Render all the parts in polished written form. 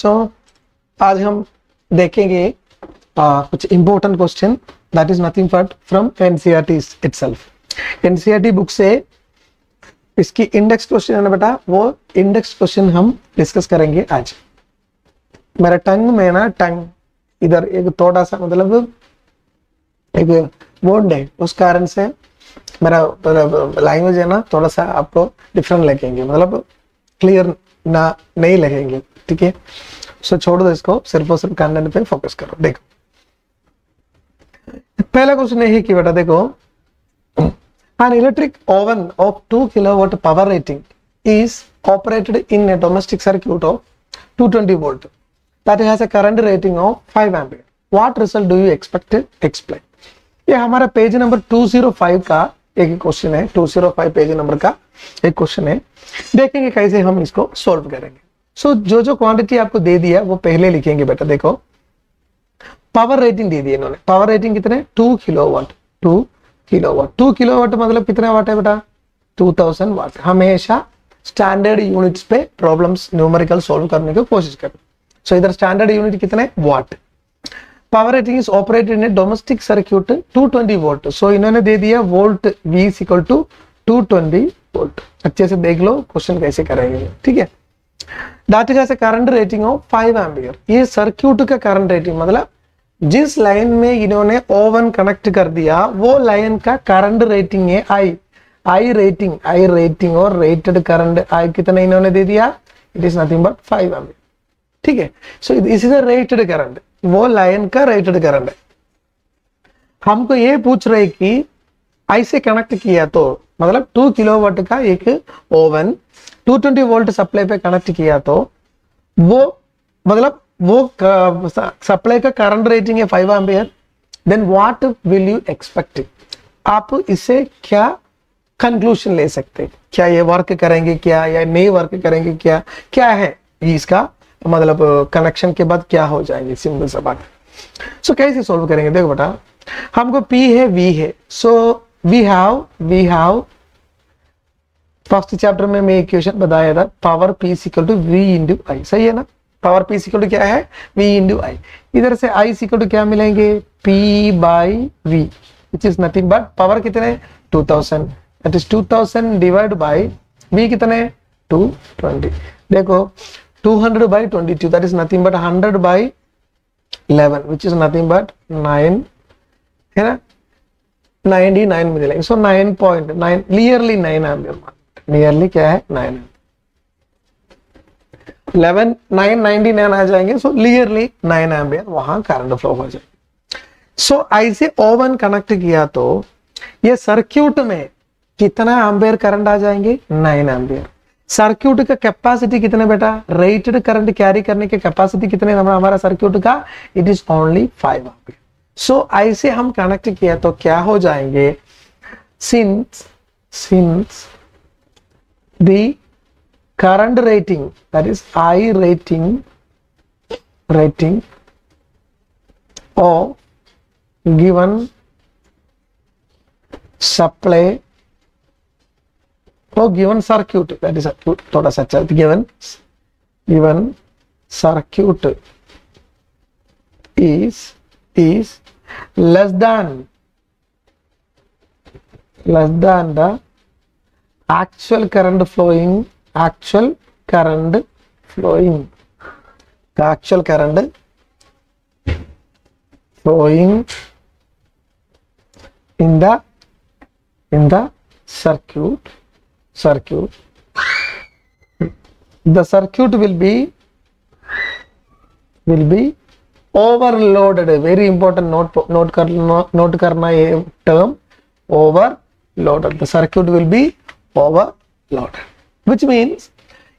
तो आज हम देखेंगे कुछ important question that is nothing but from NCERT itself. NCERT book से इसकी इंडेक्स क्वेश्चन है ना बेटा, वो इंडेक्स क्वेश्चन हम डिस्कस करेंगे आज। मेरा टंग में ना इधर एक थोड़ा सा मतलब एक वोंड है, उस कारण से मेरा लैंग्वेज है ना थोड़ा सा आपको डिफरेंट लगेंगे, मतलब क्लियर ना नहीं लगेंगे, ठीक है। सो छोड़ दो इसको, सिर्फ और सिर्फ कंटेंट पे फोकस करो। देखो पहला क्वेश्चन है कि बेटा देखो, an electric oven of 2 kilowatt power rating is operated in a domestic circuit of 220 volt that has a current rating of 5 ampere. What result do you expect to explain? ये हमारा page number 205 का एक question है, 205 page number का एक question है। देखेंगे कैसे हम इसको सॉल्व करेंगे। सो जो क्वांटिटी आपको दे दिया वो पहले लिखेंगे बेटा। देखो पावर रेटिंग दे दी इन्होंने, पावर रेटिंग कितने 2 किलोवाट, 2 किलोवाट मतलब कितने वाट है बेटा 2000 वाट। हमेशा स्टैंडर्ड यूनिट्स पे प्रॉब्लम्स न्यूमेरिकल सॉल्व करने की कोशिश करें। सो इधर स्टैंडर्ड यूनिट कितने watt. Power rating is operated in a domestic circuit 220 volt. So इन्होंने दे दिया volt V is equal to 220 volt. अच्छे से देख लो क्वेश्चन कैसे करेंगे, ठीक है। That is current rating of 5 ampere. ये सर्क्यूट का करंट रेटिंग मतलब जिस लाइन में इन्होंने ओवन कनेक्ट कर दिया वो लाइन का करंट रेटिंग है आई रेटिंग और रेटेड करंट आई कितना इन्होंने दे दिया, it is nothing but 5 ampere, ठीक है। सो this is a rated current, वो लाइन का रेटेड करंट है। हमको ये पूछ रहे कि ऐसे कनेक्ट किया तो मतलब 2 किलोवाट का एक ओवन 220 वोल्ट सप्लाई पे कनेक्ट किया तो वो मतलब वो सप्लाई का करंट रेटिंग है 5 ampere. Then what will you expect, आप इससे क्या कंक्लूजन ले सकते हैं, क्या ये वर्क करेंगे क्या या नहीं वर्क करेंगे, क्या है इसका मतलब कनेक्शन के बाद क्या हो जाएंगे, सिंपल सा बात। सो कैसे सोल्व करेंगे, देखो बेटा हमको P है V है। So we have first chapter में मैं इक्वेशन बताया था, power P equal to V into I, सही है ना। पावर P इक्वल टू क्या है V इंटू आई। इधर से I इक्वल टू क्या मिलेंगे P by V which is nothing but power कितने 2000, that is 2000 divide by V कितने 220। देखो 200 by 22 that is nothing but 100 by 11 which is nothing but 9 है ना, 99 मिलेगा। सो 9.9 नियरली 9 एम्पियर, नियरली क्या है 9 11 999 आ जाएंगे। सो नियरली 9 एम्पियर वहां करंट फ्लो हो जाएगा। सो ऐसे ओवन कनेक्ट किया तो ये सर्क्यूट में कितना एम्पियर करंट आ जाएंगे 9 एम्पियर। सर्क्यूट का कैपेसिटी कितने बेटा, रेटेड करंट कैरी करने की कैपेसिटी कितने हमारा सर्क्यूट का, इट इज ओनली 5 एम्पियर। सो ऐसे हम कनेक्ट किया तो क्या हो जाएंगे, since the current rating that is I rating of given supply or given circuit, that is थोड़ा सा अच्छा, given circuit is less than the actual current flowing in the circuit, the circuit will be overloaded। very important, note करना ये term overloaded, the circuit will be overloaded which means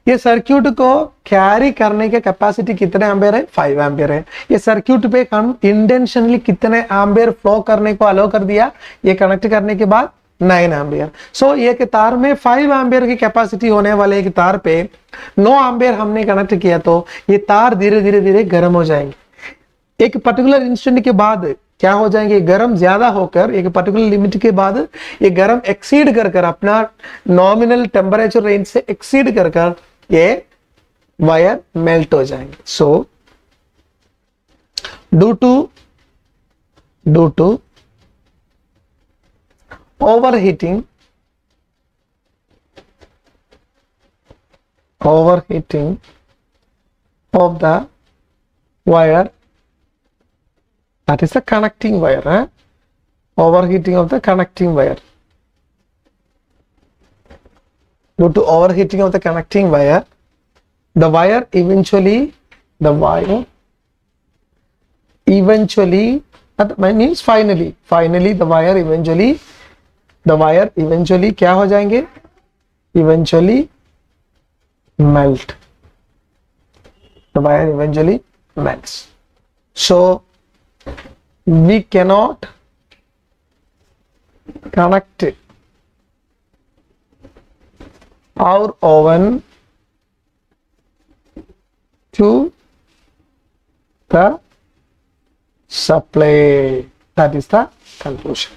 ये circuit को carry करने के capacity कितने ampere है 5 ampere है। ये सर्क्यूट पे हम इंटेंशनली कितने एम्पियर फ्लो करने को अलाउ कर दिया, ये कनेक्ट करने के बाद 9 एम्पियर। सो एक तार में 5 एम्पियर की कैपेसिटी होने वाले एक तार पे 9 एम्पियर हमने कनेक्ट किया तो ये तार धीरे धीरे गर्म हो जाएंगे। एक पर्टिकुलर इंस्टेंट के बाद क्या हो जाएंगे, गर्म ज्यादा होकर एक पर्टिकुलर लिमिट के बाद ये गर्म एक्सीड कर अपना नॉमिनल टेम्परेचर रेंज से एक्सीड कर ये वायर मेल्ट हो जाएंगे. So due to overheating of the wire, that is the connecting wire, overheating of the connecting wire. Due to overheating of the connecting wire, the wire eventually, that means finally the wire eventually क्या हो जाएंगे, eventually melt. The wire eventually melts. So we cannot connect our oven to the supply. That is the conclusion.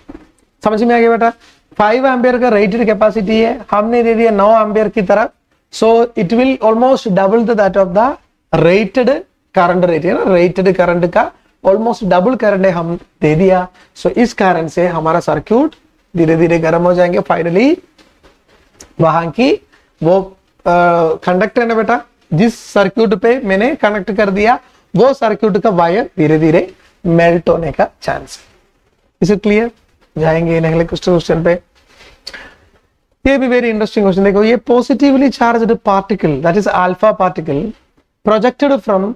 समझ में आ गया बेटा. 5 ampere का rated capacity है, हमने दे दिया 9 एम्पियर की तरफ. So it will almost double that of the rated current rate है ना, रेटेड करंट का ऑलमोस्ट डबल करंट हम दे दिया. सो इस कारण से हमारा सर्क्यूट धीरे धीरे गर्म हो जाएंगे. फाइनली वहां की वो कंडक्टर है ना बेटा, जिस सर्क्यूट पे मैंने कनेक्ट कर दिया वो सर्क्यूट का वायर धीरे धीरे मेल्ट होने का चांस है. इसे क्लियर. जाएंगे नेक्स्ट क्वेश्चन पे. ये भी वेरी इंटरेस्टिंग क्वेश्चन. देखो, ये positively charged particle, that is alpha particle, projected from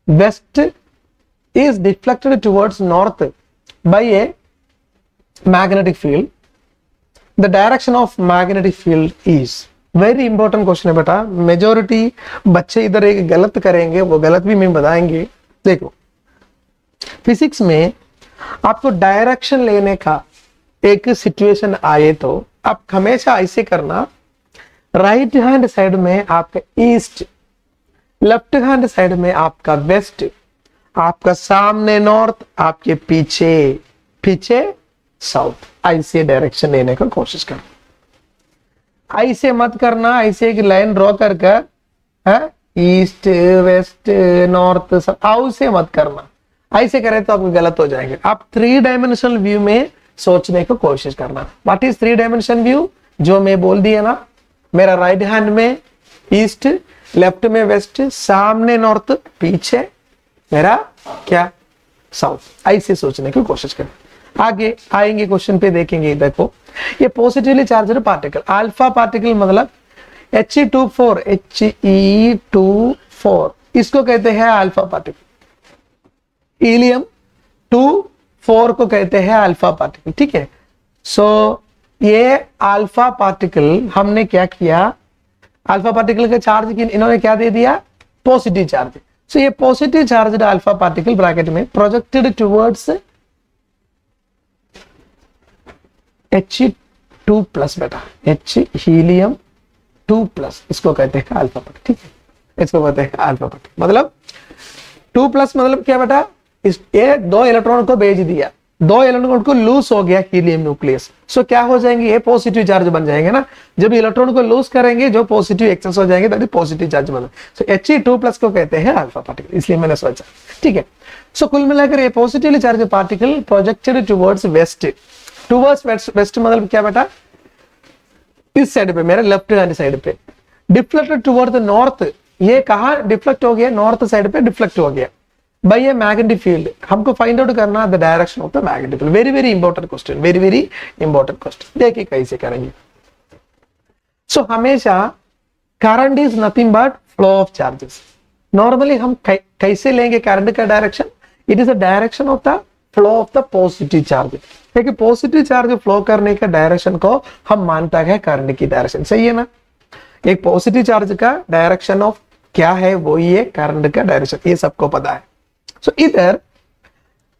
west is deflected towards north by a magnetic field. The direction of magnetic field is very important question है बेटा. Majority बच्चे इधर एक गलत करेंगे, वो गलत भी मैं बताएंगे. देखो, फिजिक्स में आपको डायरेक्शन लेने का एक सिचुएशन आए तो आप हमेशा ऐसे करना, राइट हैंड साइड में आपका ईस्ट, लेफ्ट हैंड साइड में आपका वेस्ट, आपका सामने नॉर्थ, आपके पीछे साउथ. ऐसे डायरेक्शन लेने का कोशिश करना. ऐसे मत करना, ऐसे एक लाइन ड्रॉ कर ईस्ट वेस्ट नॉर्थ ऐसे मत करना. ऐसे करें तो आपको गलत हो जाएंगे. आप 3 डायमेंशनल व्यू में सोचने की कोशिश करना. What is 3 dimension view? जो मैं बोल दिया ना, मेरा राइट हैंड में ईस्ट, लेफ्ट में वेस्ट, सामने नॉर्थ, पीछे मेरा क्या साउथ. ऐसे सोचने की कोशिश करें. आगे आएंगे क्वेश्चन पे देखेंगे. देखो, ये positively charged particle, alpha particle मतलब He24, इसको कहते हैं अल्फा पार्टिकल. हीलियम 24 को कहते हैं अल्फा पार्टिकल. ठीक है. सो ये अल्फा पार्टिकल हमने क्या किया, अल्फा पार्टिकल का चार्ज इन्होंने क्या दे दिया, पॉजिटिव चार्ज. सो ये positive charge alpha particle bracket में प्रोजेक्टेड टुवर्ड्स He2+ बेटा, हीलियम 2+, इसको कहते हैं अल्फा पार्टिकल. ठीक है, इसको कहते हैं अल्फा पार्टिकल. मतलब 2+ मतलब क्या बेटा, ये 2 इलेक्ट्रॉन को भेज दिया, 2 इलेक्ट्रॉन को लूज हो गया हीलियम न्यूक्लियस. सो क्या हो जाएंगे, ये पॉजिटिव चार्ज बन जाएंगे ना. जब इलेक्ट्रॉन को लूज करेंगे, जो पॉजिटिव एक्सेस हो जाएंगे, दैट इज पॉजिटिव चार्ज बन. सो He2+ को कहते हैं अल्फा पार्टिकल, इसलिए मैंने सोचा. ठीक है. सो कुल मिलाकर ये positively charge particle projected towards waste. Towards waste मतलब क्या बेटा, इस साइड पे, मेरे लेफ्ट हैंड साइड पे. डिफ्लेक्टेड टुवर्ड नॉर्थ, ये कहां डिफ्लेक्ट हो गया, नॉर्थ साइड पे डिफ्लेक्ट हो गया बाय ए मैग्नेटिक फील्ड. हमको फाइंड आउट करना the direction of the magnetic field. Very very important question, very very important question. देखिए कैसे करेंगे. सो हमेशा current is nothing but flow of charges. Normally हम कैसे लेंगे करंट का direction, it is the direction of the flow of the positive charge. देखिए, positive charge flow करने का डायरेक्शन को हम मानता है करंट की डायरेक्शन. सही है ना. एक पॉजिटिव चार्ज का डायरेक्शन ऑफ क्या है, वो ये करंट का डायरेक्शन, ये सबको पता है. सो इधर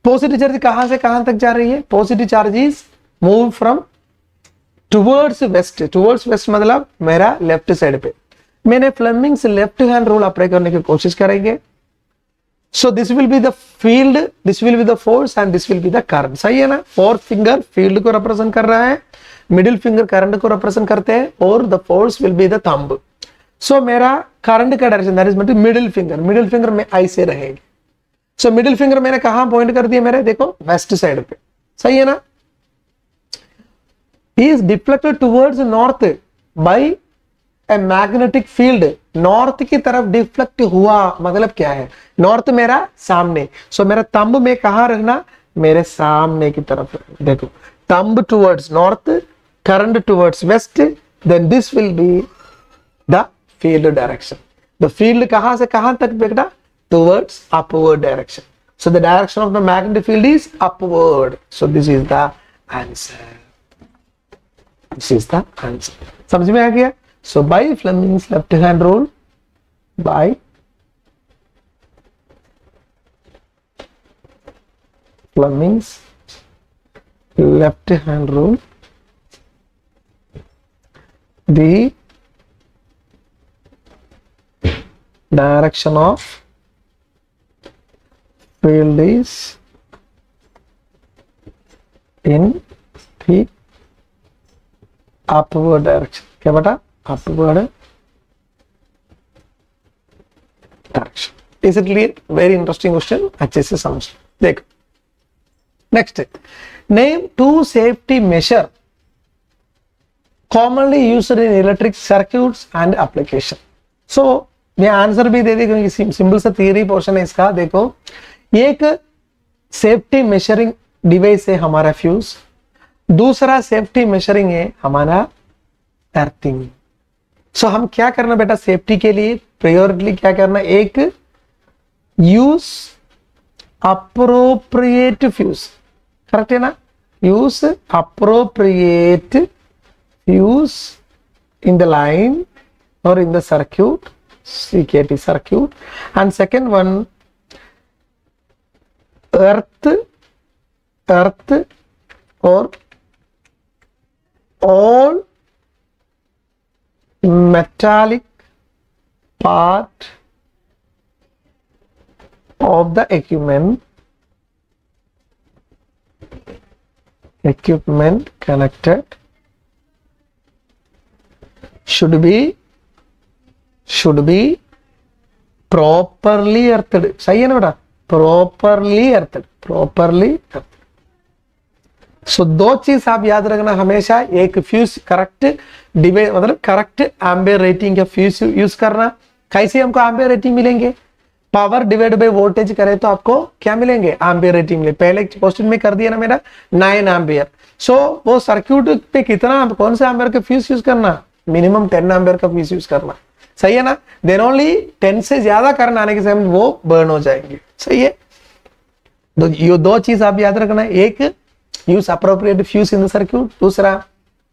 पॉजिटिव चार्ज कहां से कहां तक जा रही है, positive charge is move from towards waste. Towards waste मतलब मेरा लेफ्ट साइड पे. मैंने Fleming's left hand rule apply करने की कोशिश करेंगे. So this will be the field, this will be the force and this will be the current. सही है ना. 4th finger field को represent कर रहा है, middle finger current को represent करते हैं, और the force will be the thumb. So मेरा करंट का डायरेक्शन, दैट इज मतलब मिडिल फिंगर, मिडिल फिंगर में ऐसे रहेंगे। सो मिडिल फिंगर मैंने कहां पॉइंट कर दिया मेरे, देखो वेस्ट साइड पे, सही है ना। Is deflected towards north bye a magnetic field, north की तरफ डिफ्लेक्ट हुआ, मतलब क्या है, नॉर्थ मेरा सामने, सो मेरा थंब में कहां रखना, मेरे सामने की तरफ, देखो thumb towards north, current towards west, then this will be the field direction. The field कहां से कहां तक बेटा, towards upward direction, so the direction of the magnetic field is upward, so this is the answer, this is the answer. समझ में आ गया। So by Fleming's left hand rule, by Fleming's left hand rule, the direction of field is in the upward direction। क्या बेटा, upward direction। Is it clear? Very interesting question, अच्छे से समझ। देखो next, name two safety measure commonly used in electric circuits and application. So मैं answer भी दे दी क्योंकि simple सा थियरी पोर्शन है इसका। देखो एक सेफ्टी मेजरिंग डिवाइस है हमारा फ्यूज, दूसरा सेफ्टी मेजरिंग है हमारा अर्थिंग। सो हम क्या करना बेटा, सेफ्टी के लिए प्रायोरिटी क्या करना, एक यूज अप्रोप्रिएट फ्यूज, करेक्ट है ना, use appropriate fuse in the line और in the circuit, CKT circuit, and second one earth or all metallic part of the equipment connected should be properly earthed। सही है ना बेटा, properly earthed। सो दो चीज आप याद रखना हमेशा, एक फ्यूज करेक्ट डिवाइस मतलब करेक्ट एम्बियर रेटिंग का फ्यूज यूज करना। कैसे हमको एम्बियर रेटिंग मिलेंगे, पावर डिवाइड बाय वोल्टेज करें तो आपको क्या मिलेंगे, एम्बियर रेटिंग मिले। पहले क्वेश्चन में कर दिया ना मेरा 9 एम्बियर। सो वो सर्क्यूट पे कितना, कौन सा एम्बियर का फ्यूज यूज करना, मिनिमम 10 एम्बियर का फ्यूज यूज करना, सही है ना। देन ओनली 10 से ज्यादा करंट आने के समय वो बर्न हो जाएंगे, सही है। तो ये दो चीज आप याद रखना, एक use appropriate fuse in the circuit, दूसरा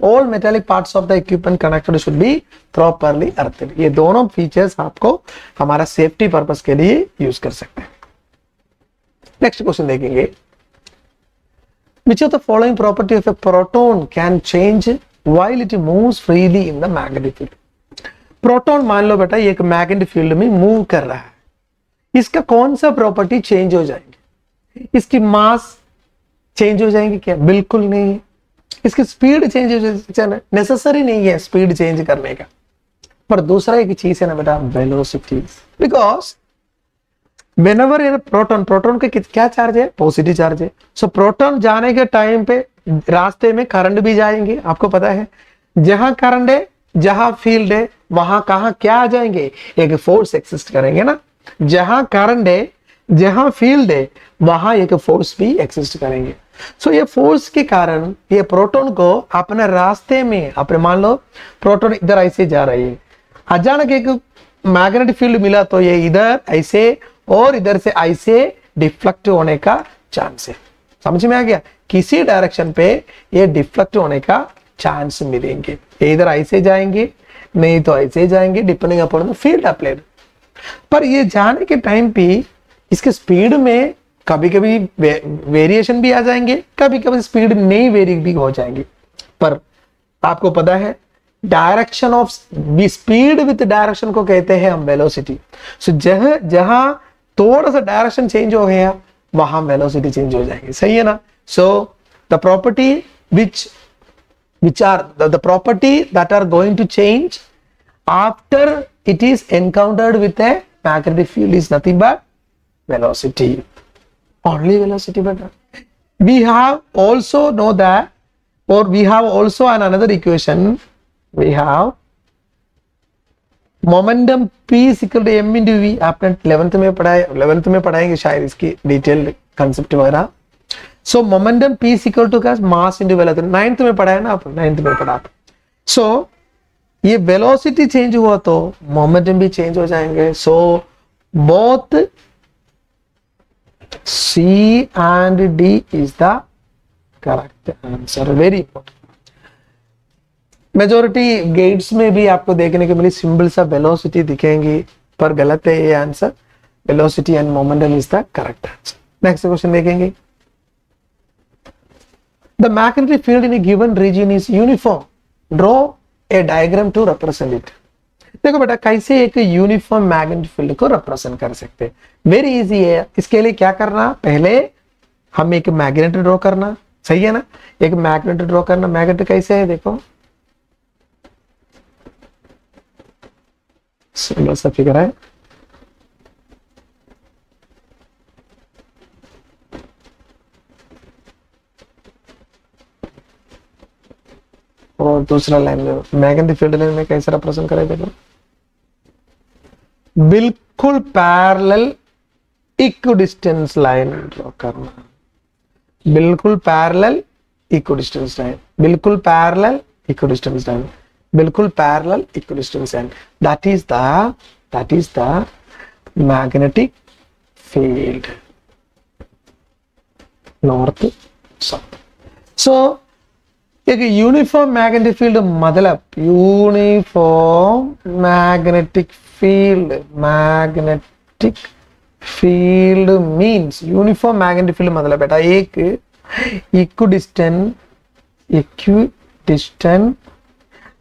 all metallic parts of the equipment connected should be properly earthed। ये दोनों फीचर्स आपको हमारा सेफ्टी पर्पस के लिए यूज कर सकते हैं। नेक्स्ट क्वेश्चन देखेंगे, which of the following property of a proton can change while it moves freely in the magnetic field। Proton मान लो बेटा ये एक मैग्नेटिक फील्ड में मूव कर रहा है, इसका कौन सा प्रॉपर्टी चेंज हो जाएंगे, इसकी मास चेंज हो जाएंगे क्या, बिल्कुल नहीं है। इसकी स्पीड चेंज हो जाए, नेसेसरी नहीं है स्पीड चेंज करने का। पर दूसरा एक चीज है ना बेटा, velocity, because whenever in proton का क्या चार्ज है, पॉजिटिव चार्ज है। सो प्रोटॉन जाने के टाइम पे रास्ते में करंट भी जाएंगे, आपको पता है जहां करंट है जहां फील्ड है वहां कहां क्या आ जाएंगे, एक फोर्स एक्सिस्ट करेंगे ना। जहां करंट है जहां फील्ड है वहां एक फोर्स भी एक्सिस्ट करेंगे। सो ये फोर्स के कारण ये प्रोटॉन को अपने रास्ते में, अपने मान लो प्रोटॉन इधर ऐसे जा रही है, अचानक एक मैग्नेटिक फील्ड मिला तो ये इधर ऐसे और इधर से ऐसे डिफ्लेक्ट होने का चांस है। समझ में आ गया, किसी डायरेक्शन पे ये डिफ्लेक्ट होने का चांस मिलेंगे, इधर ऐसे जाएंगे नहीं तो ऐसे जाएंगे, depending upon the field applied. पर ये जाने के टाइम पे इसके स्पीड में कभी कभी वेरिएशन भी आ जाएंगे, कभी कभी स्पीड नहीं वेरी भी हो जाएंगे। पर आपको पता है direction of speed with direction को कहते हैं हम वेलोसिटी। सो जहां थोड़ा सा डायरेक्शन चेंज हो गया वहां वेलोसिटी चेंज हो जाएगी, सही है ना। So the property which are the property that are going to change after it is encountered with a magnetic field is nothing but velocity. Only velocity, but we have also know that, or we have also another equation. We have momentum P is equal to m into v. आपने 11th में पढ़ाएंगे शायद इसकी detailed concept वगैरह. सो momentum P is equal to mass into velocity 9th में पढ़ा है ना आप, 9th में पढ़ा. सो ये वेलोसिटी चेंज हुआ तो मोमेंटम भी चेंज हो जाएंगे. So both C and D is the correct answer. Very important. Majority gates में भी आपको देखने को मिली सिंबल सा वेलोसिटी दिखेंगी, पर गलत है ये answer. Velocity and momentum is the correct answer. Next question देखेंगे. The magnetic field in a given region is uniform. Draw a diagram to represent it. देखो बेटा कैसे एक यूनिफॉर्म मैग्नेटिक फील्ड को रिप्रेजेंट कर सकते हैं. वेरी इजी है. इसके लिए क्या करना, पहले हम एक मैग्नेट ड्रॉ करना. सही है ना, एक मैग्नेट ड्रॉ करना. मैग्नेट कैसे है देखो, सिंबल सा फिगर है. और दूसरा लाइन में मैग्नेटिक फील्ड लाइन में कैसे रिप्रेजेंट करें देखो, बिल्कुल पैरेलल इक्विडिस्टेंस लाइन ड्रॉ करना. बिल्कुल पैरेलल इक्विडिस्टेंस लाइन, बिल्कुल पैरेलल इक्विडिस्टेंस लाइन, बिल्कुल parallel equidistance line. That is the magnetic field north south. So एक यूनिफॉर्म मैग्नेटिक फील्ड मतलब uniform magnetic field means uniform magnetic field मतलब बेटा एक equidistant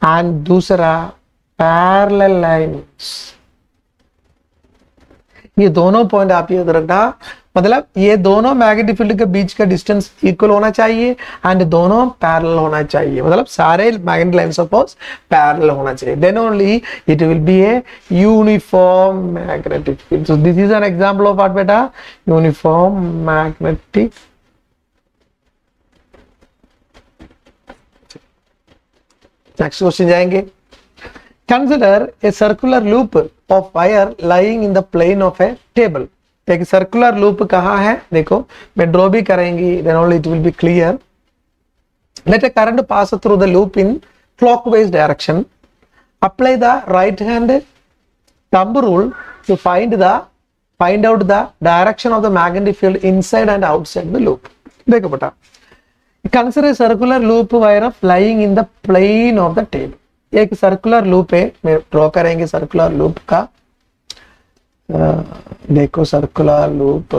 and दूसरा पैरेलल लाइंस. ये दोनों पॉइंट आप याद रखना. मतलब ये दोनों मैग्नेटिक फील्ड के बीच का डिस्टेंस इक्वल होना चाहिए एंड दोनों पैरेलल होना चाहिए. मतलब सारे मैग्नेटिक लाइंस सपोज पैरेलल होना चाहिए. Then only it will be a uniform magnetic field. So this is an example of what बेटा, यूनिफॉर्म मैग्नेटिक. नेक्स्ट क्वेश्चन जाएंगे. Consider a circular loop of wire lying in the plane of a table. एक circular loop कहाँ है देखो, मैं draw भी करेंगी, then only it will be clear. Let a current pass through the loop in clockwise direction. Apply the right hand thumb rule to find out the direction of the magnetic field inside and outside the loop. देखो बेटा, consider circular loop wire of lying in the plane of the table. एक circular loop है, मैं draw करेंगे circular loop का. देखो circular loop,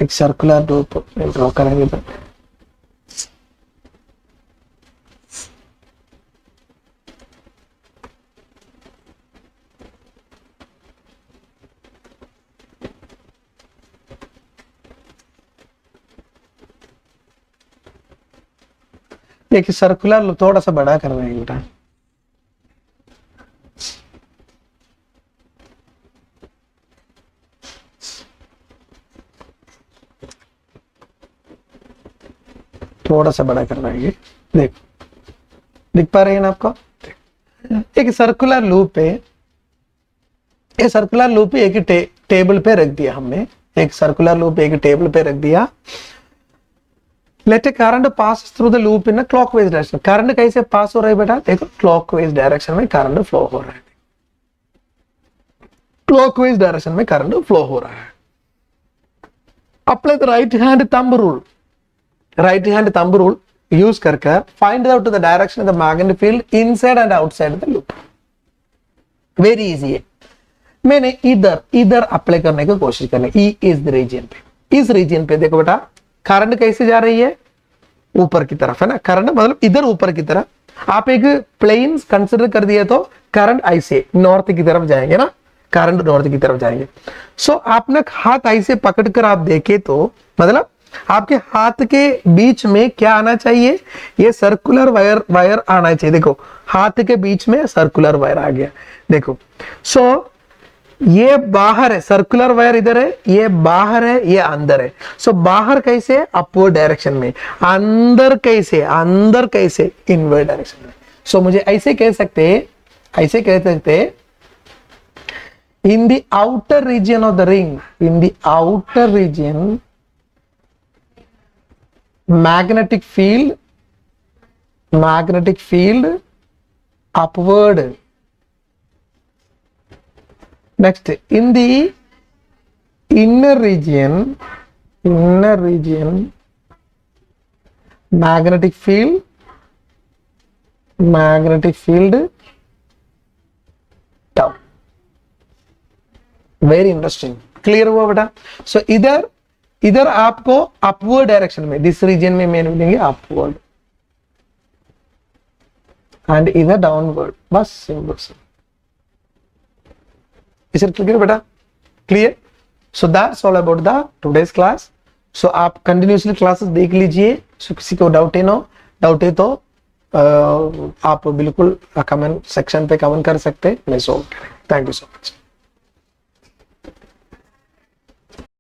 एक circular loop draw करेंगे. एक सर्कुलर लूप थोड़ा सा बड़ा कर रहे हैं बेटा. थोड़ा सा बड़ा कर रहे हैं. देखो दिख पा रहे हैं ना आपको. एक सर्कुलर लूप है, ये सर्कुलर लूप एक टेबल पे रख दिया हमने. एक सर्कुलर लूप एक टेबल पे रख दिया. Let a current pass through the loop in clockwise direction. Current कैसे पास हो रहा है बेटा देखो, क्लॉकवाइज डायरेक्शन में करंट फ्लो हो रहा है. क्लॉकवाइज डायरेक्शन में करंट फ्लो हो रहा है. Apply the right hand thumb rule. Right hand thumb rule use करके find out the direction of the magnetic field inside and outside the loop. Very easy है. मैंने इधर अप्लाई करने की कोशिश करनी. ई इज द रीजन पे, इस रीजन पे देखो बेटा करंट कैसे जा रही है, ऊपर की तरफ है ना. करंट मतलब इधर ऊपर की तरफ. आप एक प्लेन कंसिडर कर दिया तो करंट ऐसे नॉर्थ की तरफ जाएंगे ना, करंट नॉर्थ की तरफ जाएंगे. सो आपने हाथ ऐसे पकड़कर आप देखे तो मतलब आपके हाथ के बीच में क्या आना चाहिए, ये सर्कुलर वायर वायर आना चाहिए। देखो हाथ के बीच में सर्कुलर वायर आ गया, देखो। सो ये बाहर है, सर्कुलर वायर इधर है, ये बाहर है, ये अंदर है। सो बाहर कैसे, अपवर्ड डायरेक्शन में, अंदर कैसे, अंदर कैसे, इनवर्ड डायरेक्शन में। सो मुझे ऐसे कह सकते, ऐसे कह सकते, in the outer region of the ring, in the outer region, magnetic field upward. Next, in the inner region, magnetic field down. Very interesting, clear हुआ बेटा। सो इधर आपको अपवर्ड डायरेक्शन में, दिस रीजन में मेन मिलेंगे अपवर्ड, एंड इधर downward, बस सिंपल से। इसे क्लियर बेटा, clear. So that's all about the today's class. So आप कंटिन्यूसली क्लासेस देख लीजिए। सो किसी को डाउट है तो आप बिल्कुल कमेंट सेक्शन पे कमेंट कर सकते हैं, मैं सॉल्व करें। Thank you so much.